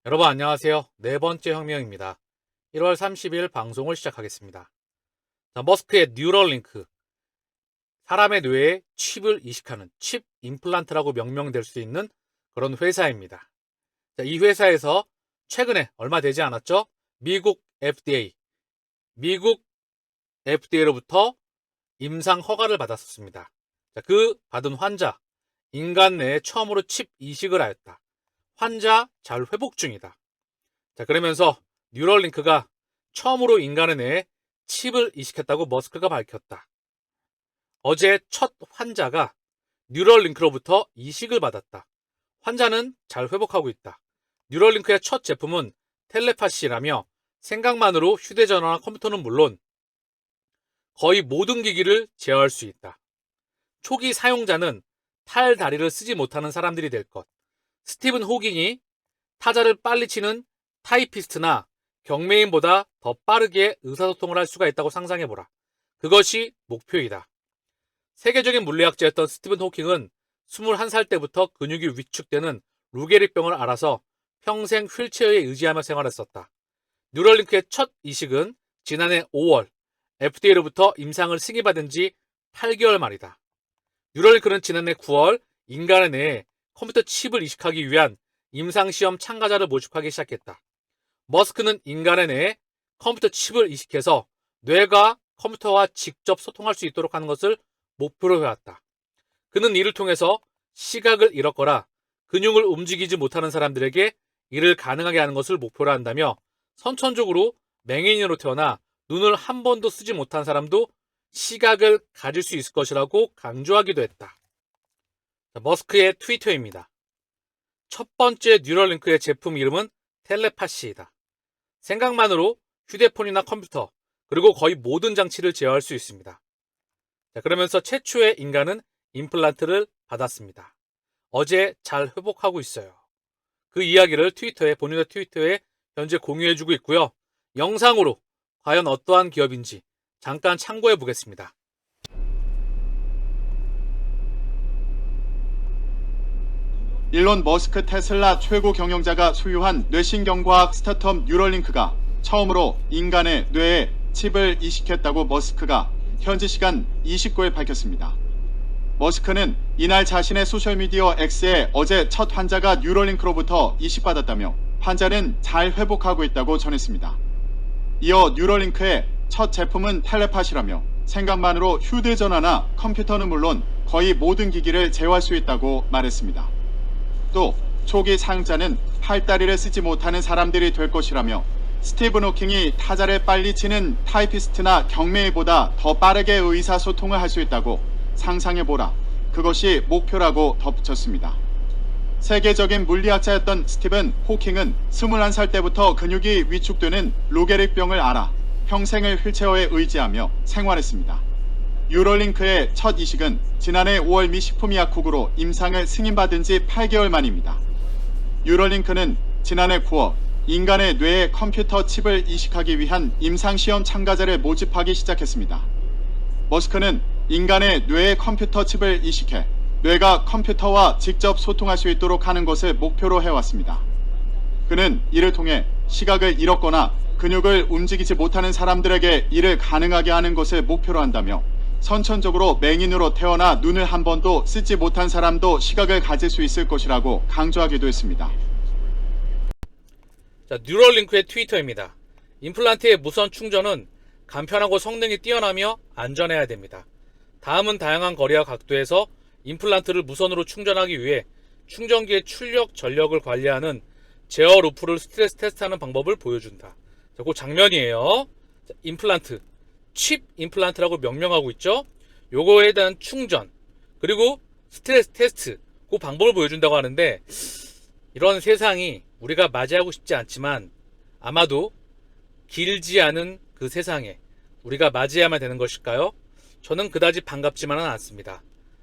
여러분 안녕하세요. 네 번째 혁명입니다. 1월 30일 방송을 시작하겠습니다. 자, 머스크의 뉴럴링크, 사람의 뇌에 칩을 이식하는 칩 임플란트라고 명명될 수 있는 그런 회사입니다. 자, 이 회사에서 최근에 얼마 되지 않았죠? 미국 FDA로부터 임상 허가를 받았습니다. 자, 그 받은 환자, 인간 내에 처음으로 칩 이식을 하였다. 환자 잘 회복 중이다. 자, 그러면서 뉴럴링크가 처음으로 인간의 뇌에 칩을 이식했다고 머스크가 밝혔다. 어제 첫 환자가 뉴럴링크로부터 이식을 받았다. 환자는 잘 회복하고 있다. 뉴럴링크의 첫 제품은 텔레파시라며 생각만으로 휴대전화나 컴퓨터는 물론 거의 모든 기기를 제어할 수 있다. 초기 사용자는 팔다리를 쓰지 못하는 사람들이 될 것. 스티븐 호킹이 타자를 빨리 치는 타이피스트나 경매인보다 더 빠르게 의사소통을 할 수가 있다고 상상해보라. 그것이 목표이다. 세계적인 물리학자였던 스티븐 호킹은 21살 때부터 근육이 위축되는 루게릭병을 앓아서 평생 휠체어에 의지하며 생활했었다. 뉴럴링크의 첫 이식은 지난해 5월 FDA로부터 임상을 승인받은 지 8개월 만이다. 뉴럴링크는 지난해 9월 인간의 뇌에 컴퓨터 칩을 이식하기 위한 임상시험 참가자를 모집하기 시작했다. 머스크는 인간의 뇌에 컴퓨터 칩을 이식해서 뇌가 컴퓨터와 직접 소통할 수 있도록 하는 것을 목표로 해왔다. 그는 이를 통해서 시각을 잃었거나 근육을 움직이지 못하는 사람들에게 이를 가능하게 하는 것을 목표로 한다며 선천적으로 맹인으로 태어나 눈을 한 번도 쓰지 못한 사람도 시각을 가질 수 있을 것이라고 강조하기도 했다. 머스크의 트위터입니다. 첫 번째 뉴럴링크의 제품 이름은 텔레파시이다. 생각만으로 휴대폰이나 컴퓨터, 그리고 거의 모든 장치를 제어할 수 있습니다. 자, 그러면서 최초의 인간은 임플란트를 받았습니다. 어제 잘 회복하고 있어요. 그 이야기를 본인의 트위터에 현재 공유해주고 있고요. 영상으로 과연 어떠한 기업인지 잠깐 참고해 보겠습니다. 일론 머스크 테슬라 최고 경영자가 소유한 뇌신경과학 스타트업 뉴럴링크가 처음으로 인간의 뇌에 칩을 이식했다고 머스크가 현지 시간 29일 밝혔습니다. 머스크는 이날 자신의 소셜미디어 X에 어제 첫 환자가 뉴럴링크로부터 이식받았다며 환자는 잘 회복하고 있다고 전했습니다. 이어 뉴럴링크의 첫 제품은 텔레파시라며 생각만으로 휴대전화나 컴퓨터는 물론 거의 모든 기기를 제어할 수 있다고 말했습니다. 또 초기 사용자는 팔다리를 쓰지 못하는 사람들이 될 것이라며 스티븐 호킹이 타자를 빨리 치는 타이피스트나 경매인보다 더 빠르게 의사소통을 할 수 있다고 상상해보라. 그것이 목표라고 덧붙였습니다. 세계적인 물리학자였던 스티븐 호킹은 21살 때부터 근육이 위축되는 루게릭병을 앓아 평생을 휠체어에 의지하며 생활했습니다. 뉴럴링크의 첫 이식은 지난해 5월 미 식품의약국으로 임상을 승인받은 지 8개월 만입니다. 뉴럴링크는 지난해 9월 인간의 뇌에 컴퓨터 칩을 이식하기 위한 임상시험 참가자를 모집하기 시작했습니다. 머스크는 인간의 뇌에 컴퓨터 칩을 이식해 뇌가 컴퓨터와 직접 소통할 수 있도록 하는 것을 목표로 해왔습니다. 그는 이를 통해 시각을 잃었거나 근육을 움직이지 못하는 사람들에게 이를 가능하게 하는 것을 목표로 한다며 선천적으로 맹인으로 태어나 눈을 한 번도 쓰지 못한 사람도 시각을 가질 수 있을 것이라고 강조하기도 했습니다. 자, 뉴럴링크의 트위터입니다. 임플란트의 무선 충전은 간편하고 성능이 뛰어나며 안전해야 됩니다. 다음은 다양한 거리와 각도에서 임플란트를 무선으로 충전하기 위해 충전기의 출력 전력을 관리하는 제어 루프를 스트레스 테스트하는 방법을 보여준다. 자, 그 장면이에요. 자, 임플란트, 칩 임플란트라고 명명하고 있죠. 요거에 대한 충전, 그리고 스트레스 테스트, 그 방법을 보여준다고 하는데, 이런 세상이 우리가 맞이하고 싶지 않지만 아마도 길지 않은 그 세상에 우리가 맞이해야만 되는 것일까요? 저는 그다지 반갑지만은 않습니다.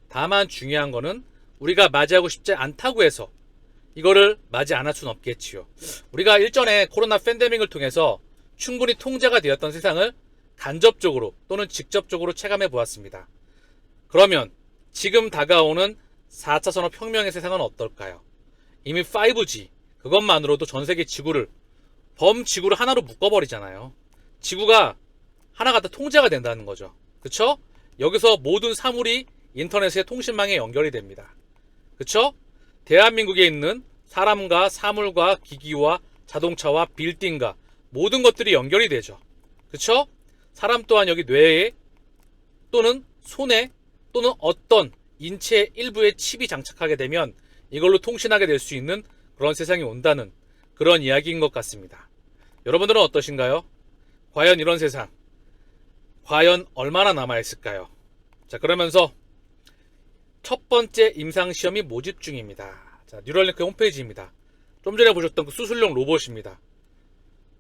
다만 중요한 거는 우리가 맞이하고 싶지 않다고 해서 이거를 맞이 안 할 수는 없겠지요. 우리가 일전에 코로나 팬데믹을 통해서 충분히 통제가 되었던 세상을 간접적으로 또는 직접적으로 체감해 보았습니다. 그러면 지금 다가오는 4차 산업혁명의 세상은 어떨까요? 이미 5G, 그것만으로도 전 세계 지구를 범지구를 하나로 묶어버리잖아요. 지구가 하나가 다 통제가 된다는 거죠. 그쵸? 여기서 모든 사물이 인터넷의 통신망에 연결이 됩니다. 그쵸? 대한민국에 있는 사람과 사물과 기기와 자동차와 빌딩과 모든 것들이 연결이 되죠. 그쵸? 사람 또한 여기 뇌에 또는 손에 또는 어떤 인체 일부에 칩이 장착하게 되면 이걸로 통신하게 될 수 있는 그런 세상이 온다는 그런 이야기인 것 같습니다. 여러분들은 어떠신가요? 과연 이런 세상 과연 얼마나 남아있을까요? 자, 그러면서 첫 번째 임상시험이 모집 중입니다. 자, 뉴럴링크 홈페이지입니다. 좀 전에 보셨던 그 수술용 로봇입니다.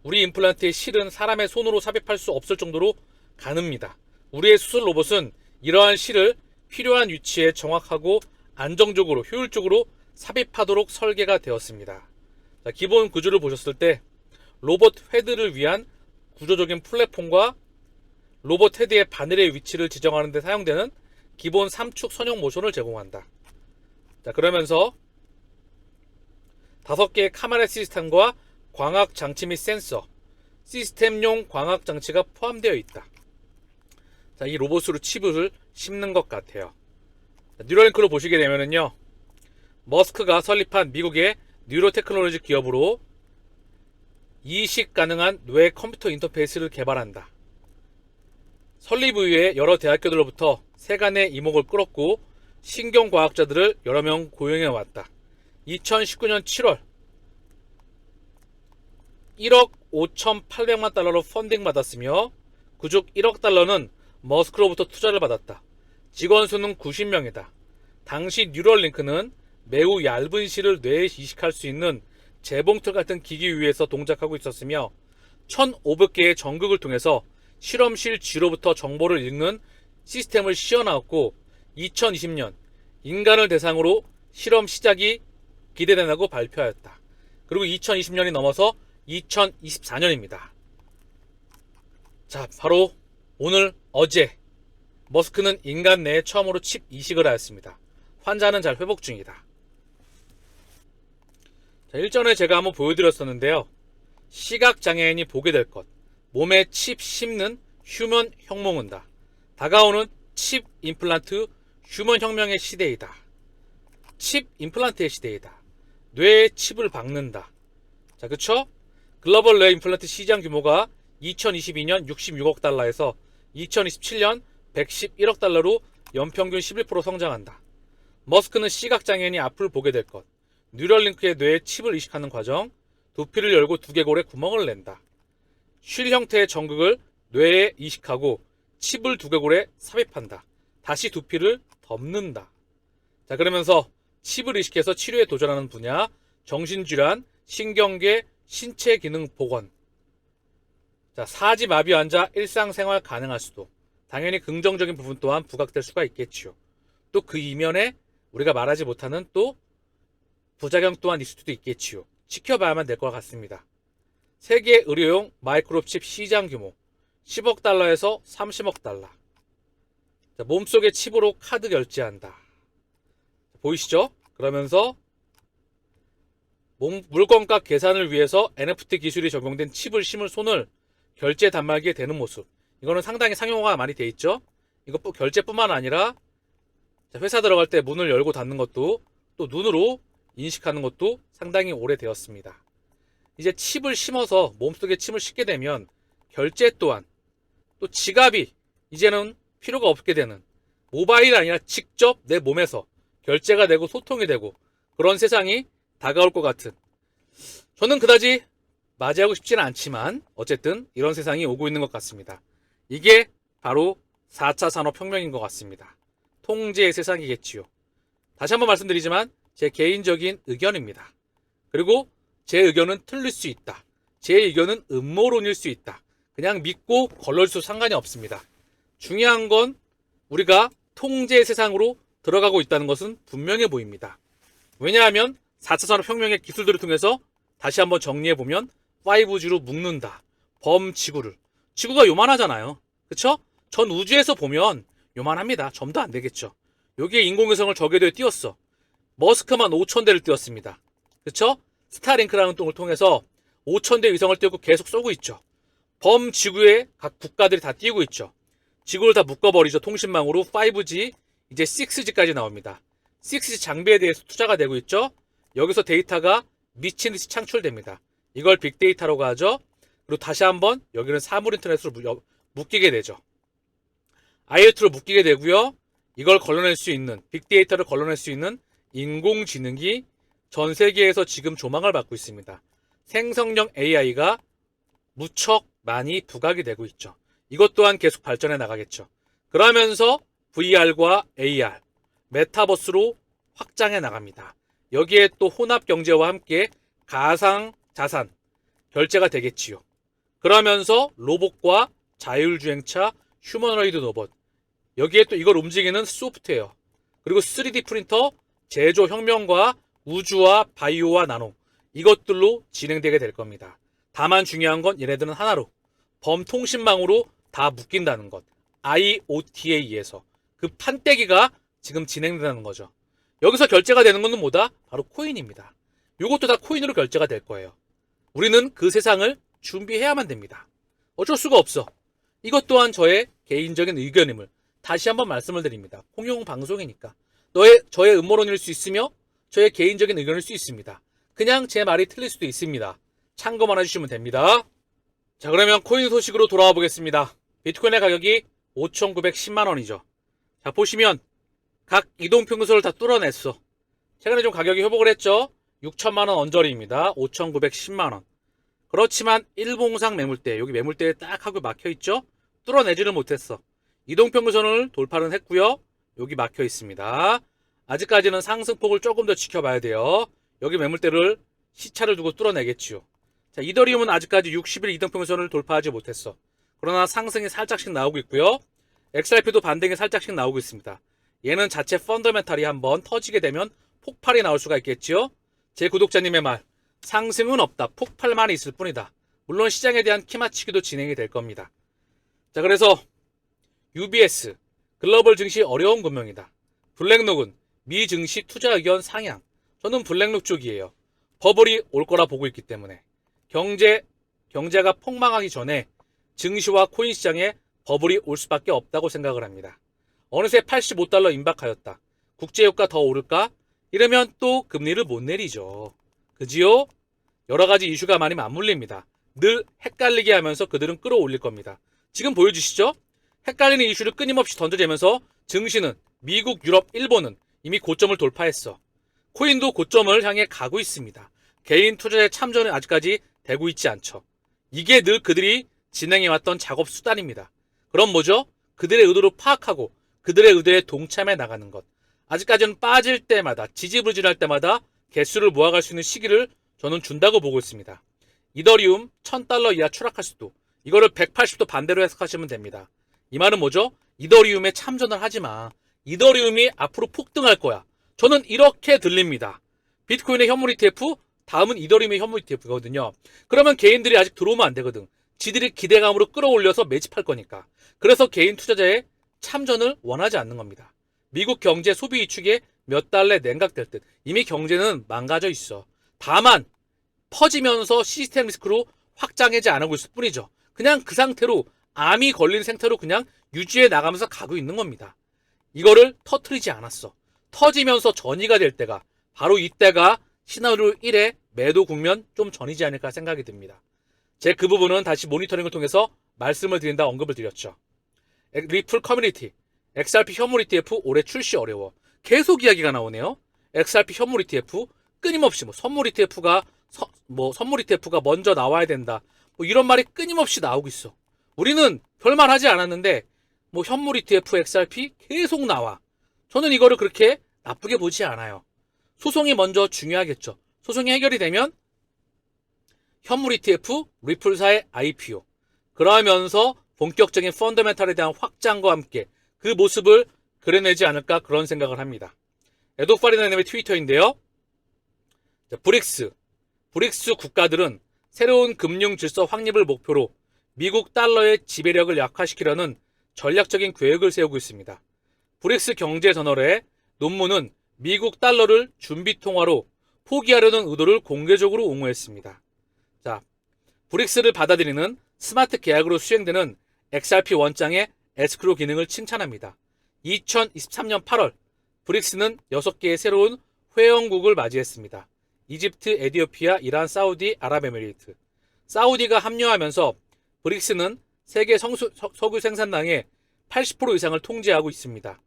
우리 임플란트의 실은 사람의 손으로 삽입할 수 없을 정도로 가늡니다. 우리의 수술 로봇은 이러한 실을 필요한 위치에 정확하고 안정적으로 효율적으로 삽입하도록 설계가 되었습니다. 자, 기본 구조를 보셨을 때 로봇 헤드를 위한 구조적인 플랫폼과 로봇 헤드의 바늘의 위치를 지정하는 데 사용되는 기본 3축 선형 모션을 제공한다. 자, 그러면서 5개의 카메라 시스템과 광학 장치 및 센서, 시스템용 광학 장치가 포함되어 있다. 자, 이 로봇으로 칩을 심는 것 같아요. 자, 뉴럴링크로 보시게 되면은요, 머스크가 설립한 미국의 뉴로테크놀로지 기업으로 이식 가능한 뇌 컴퓨터 인터페이스를 개발한다. 설립 이후에 여러 대학교들로부터 세간의 이목을 끌었고 신경과학자들을 여러 명 고용해 왔다. 2019년 7월 1억 5,800만 달러로 펀딩 받았으며 그중 1억 달러는 머스크로부터 투자를 받았다. 직원 수는 90명이다. 당시 뉴럴링크는 매우 얇은 실을 뇌에 이식할 수 있는 재봉틀 같은 기기 위에서 동작하고 있었으며 1,500개의 전극을 통해서 실험실 G로부터 정보를 읽는 시스템을 씌워나왔고 2020년 인간을 대상으로 실험 시작이 기대된다고 발표하였다. 그리고 2020년이 넘어서 2024년입니다. 자, 바로 오늘 어제 머스크는 인간 내에 처음으로 칩 이식을 하였습니다. 환자는 잘 회복 중이다. 자, 일전에 제가 한번 보여드렸었는데요. 시각장애인이 보게 될 것, 몸에 칩 심는 휴먼 혁명은다. 다가오는 칩 임플란트 휴먼 혁명의 시대이다. 칩 임플란트의 시대이다. 뇌에 칩을 박는다. 자, 그쵸? 글로벌 뇌 임플란트 시장 규모가 2022년 66억 달러에서 2027년 111억 달러로 연평균 11% 성장한다. 머스크는 시각장애인이 앞을 보게 될 것, 뉴럴링크의 뇌에 칩을 이식하는 과정, 두피를 열고 두개골에 구멍을 낸다. 쉴 형태의 전극을 뇌에 이식하고 칩을 두개골에 삽입한다. 다시 두피를 덮는다. 자, 그러면서 칩을 이식해서 치료에 도전하는 분야, 정신질환, 신경계, 신체 기능 복원. 자, 사지마비 환자 일상생활 가능할 수도. 당연히 긍정적인 부분 또한 부각될 수가 있겠지요. 또 그 이면에 우리가 말하지 못하는 또 부작용 또한 있을 수도 있겠지요. 지켜봐야만 될 것 같습니다. 세계 의료용 마이크로칩 시장 규모 10억 달러에서 30억 달러. 자, 몸속에 칩으로 카드 결제한다. 보이시죠? 그러면서 물건값 계산을 위해서 NFT 기술이 적용된 칩을 심을 손을 결제 단말기에 대는 모습. 이거는 상당히 상용화가 많이 돼 있죠. 이거 결제뿐만 아니라 회사 들어갈 때 문을 열고 닫는 것도 또 눈으로 인식하는 것도 상당히 오래되었습니다. 이제 칩을 심어서 몸속에 칩을 싣게 되면 결제 또한 또 지갑이 이제는 필요가 없게 되는, 모바일이 아니라 직접 내 몸에서 결제가 되고 소통이 되고 그런 세상이 다가올 것 같은, 저는 그다지 맞이하고 싶지는 않지만 어쨌든 이런 세상이 오고 있는 것 같습니다. 이게 바로 4차 산업혁명인 것 같습니다. 통제의 세상이겠지요. 다시 한번 말씀드리지만 제 개인적인 의견입니다. 그리고 제 의견은 틀릴 수 있다. 제 의견은 음모론일 수 있다. 그냥 믿고 걸러줘도 상관이 없습니다. 중요한 건 우리가 통제의 세상으로 들어가고 있다는 것은 분명해 보입니다. 왜냐하면 4차 산업혁명의 기술들을 통해서 다시 한번 정리해보면 5G로 묶는다. 범지구를. 지구가 요만하잖아요. 그쵸? 전 우주에서 보면 요만합니다. 점도 안 되겠죠. 여기에 인공위성을 저궤도에 띄웠어. 머스크만 5,000대를 띄웠습니다. 그쵸? 스타링크라는 똥을 통해서 5,000대 위성을 띄우고 계속 쏘고 있죠. 범지구에 각 국가들이 다 띄우고 있죠. 지구를 다 묶어버리죠. 통신망으로 5G, 이제 6G까지 나옵니다. 6G 장비에 대해서 투자가 되고 있죠. 여기서 데이터가 미친 듯이 창출됩니다. 이걸 빅데이터라고 하죠. 그리고 다시 한번 여기는 사물인터넷으로 묶이게 되죠. IoT로 묶이게 되고요. 이걸 걸러낼 수 있는, 빅데이터를 걸러낼 수 있는 인공지능이 전 세계에서 지금 조망을 받고 있습니다. 생성형 AI가 무척 많이 부각이 되고 있죠. 이것 또한 계속 발전해 나가겠죠. 그러면서 VR과 AR, 메타버스로 확장해 나갑니다. 여기에 또 혼합 경제와 함께 가상 자산 결제가 되겠지요. 그러면서 로봇과 자율주행차, 휴머노이드 로봇, 여기에 또 이걸 움직이는 소프트웨어, 그리고 3D 프린터 제조 혁명과 우주와 바이오와 나노, 이것들로 진행되게 될 겁니다. 다만 중요한 건 얘네들은 하나로 범통신망으로 다 묶인다는 것, IoT에 의해서 그 판때기가 지금 진행된다는 거죠. 여기서 결제가 되는 것은 뭐다? 바로 코인입니다. 이것도 다 코인으로 결제가 될 거예요. 우리는 그 세상을 준비해야만 됩니다. 어쩔 수가 없어. 이것 또한 저의 개인적인 의견임을 다시 한번 말씀을 드립니다. 공용방송이니까. 저의 음모론일 수 있으며 저의 개인적인 의견일 수 있습니다. 그냥 제 말이 틀릴 수도 있습니다. 참고만 해주시면 됩니다. 자, 그러면 코인 소식으로 돌아와 보겠습니다. 비트코인의 가격이 5,910만원이죠. 자, 보시면 각 이동평균선을 다 뚫어냈어. 최근에 좀 가격이 회복을 했죠. 6천만원 언저리입니다. 5,910만원. 그렇지만 일봉상 매물대, 여기 매물대에 딱 하고 막혀있죠. 뚫어내지를 못했어. 이동평균선을 돌파는 했고요. 여기 막혀 있습니다. 아직까지는 상승폭을 조금 더 지켜봐야 돼요. 여기 매물대를 시차를 두고 뚫어내겠지요. 자, 이더리움은 아직까지 60일 이동평균선을 돌파하지 못했어. 그러나 상승이 살짝씩 나오고 있고요. XRP도 반등이 살짝씩 나오고 있습니다. 얘는 자체 펀더멘탈이 한번 터지게 되면 폭발이 나올 수가 있겠지요. 제 구독자님의 말, 상승은 없다, 폭발만 있을 뿐이다. 물론 시장에 대한 키맞추기도 진행이 될 겁니다. 자, 그래서 UBS, 글로벌 증시 어려운 금융이다. 블랙록은 미 증시 투자 의견 상향. 저는 블랙록 쪽이에요. 버블이 올 거라 보고 있기 때문에. 경제가 폭망하기 전에 증시와 코인 시장에 버블이 올 수밖에 없다고 생각을 합니다. 어느새 85달러 임박하였다. 국제유가 더 오를까? 이러면 또 금리를 못 내리죠. 그지요? 여러 가지 이슈가 많이 맞물립니다. 늘 헷갈리게 하면서 그들은 끌어올릴 겁니다. 지금 보여주시죠? 헷갈리는 이슈를 끊임없이 던져대면서 증시는 미국, 유럽, 일본은 이미 고점을 돌파했어. 코인도 고점을 향해 가고 있습니다. 개인 투자의 참전은 아직까지 되고 있지 않죠. 이게 늘 그들이 진행해왔던 작업 수단입니다. 그럼 뭐죠? 그들의 의도를 파악하고 그들의 의도에 동참해 나가는 것. 아직까지는 빠질 때마다, 지지부진할 때마다 개수를 모아갈 수 있는 시기를 저는 준다고 보고 있습니다. 이더리움 1000달러 이하 추락할 수도, 이거를 180도 반대로 해석하시면 됩니다. 이 말은 뭐죠? 이더리움에 참전을 하지 마. 이더리움이 앞으로 폭등할 거야. 저는 이렇게 들립니다. 비트코인의 현물 ETF, 다음은 이더리움의 현물 ETF거든요. 그러면 개인들이 아직 들어오면 안 되거든. 지들이 기대감으로 끌어올려서 매집할 거니까. 그래서 개인 투자자의 참전을 원하지 않는 겁니다. 미국 경제 소비 위축에 몇 달내 냉각될 듯. 이미 경제는 망가져 있어. 다만 퍼지면서 시스템 리스크로 확장하지 않고 있을 뿐이죠. 그냥 그 상태로 암이 걸린 상태로 그냥 유지해 나가면서 가고 있는 겁니다. 이거를 터트리지 않았어. 터지면서 전이가 될 때가 바로 이때가 시나리오 1의 매도 국면 좀 전이지 않을까 생각이 듭니다. 제 그 부분은 다시 모니터링을 통해서 말씀을 드린다 언급을 드렸죠. 리플 커뮤니티, XRP 현물 ETF 올해 출시 어려워. 계속 이야기가 나오네요. XRP 현물 ETF 끊임없이 선물 ETF가 먼저 나와야 된다. 이런 말이 끊임없이 나오고 있어. 우리는 별말 하지 않았는데 현물 ETF, XRP 계속 나와. 저는 이거를 그렇게 나쁘게 보지 않아요. 소송이 먼저 중요하겠죠. 소송이 해결이 되면 현물 ETF, 리플사의 IPO. 그러면서 본격적인 펀더멘탈에 대한 확장과 함께 그 모습을 그려내지 않을까 그런 생각을 합니다. 에도파리나님의 트위터인데요. 브릭스 국가들은 새로운 금융 질서 확립을 목표로 미국 달러의 지배력을 약화시키려는 전략적인 계획을 세우고 있습니다. 브릭스 경제 저널의 논문은 미국 달러를 준비 통화로 포기하려는 의도를 공개적으로 옹호했습니다. 자, 브릭스를 받아들이는 스마트 계약으로 수행되는 XRP 원장의 에스크로 기능을 칭찬합니다. 2023년 8월 브릭스는 6개의 새로운 회원국을 맞이했습니다. 이집트, 에티오피아, 이란, 사우디, 아랍에미리트. 사우디가 합류하면서 브릭스는 세계 석유 생산량의 80% 이상을 통제하고 있습니다.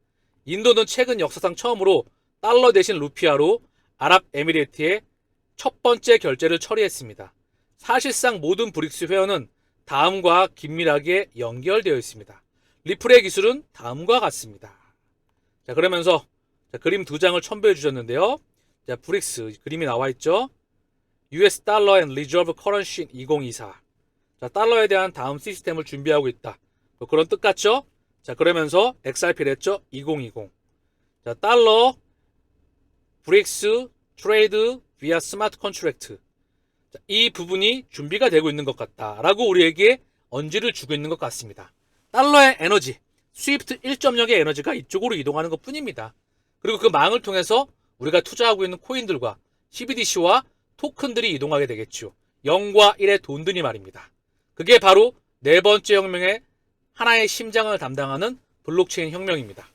인도는 최근 역사상 처음으로 달러 대신 루피아로 아랍에미리트의 첫 번째 결제를 처리했습니다. 사실상 모든 브릭스 회원은 다음과 긴밀하게 연결되어 있습니다. 리플의 기술은 다음과 같습니다. 자, 그러면서 그림 2장을 첨부해 주셨는데요. 자, 브릭스 그림이 나와 있죠. US 달러 앤 리저브 커런시 2024. 자, 달러에 대한 다음 시스템을 준비하고 있다. 뭐 그런 뜻 같죠? 자, 그러면서 XRP를 했죠. 2020. 자, 달러 브릭스 트레이드 비아 스마트 컨트랙트. 자, 이 부분이 준비가 되고 있는 것 같다라고 우리에게 언지를 주고 있는 것 같습니다. 달러의 에너지, 스위프트 1.0의 에너지가 이쪽으로 이동하는 것 뿐입니다. 그리고 그 망을 통해서 우리가 투자하고 있는 코인들과 CBDC와 토큰들이 이동하게 되겠죠. 0과 1의 돈들이 말입니다. 그게 바로 네 번째 혁명의 하나의 심장을 담당하는 블록체인 혁명입니다.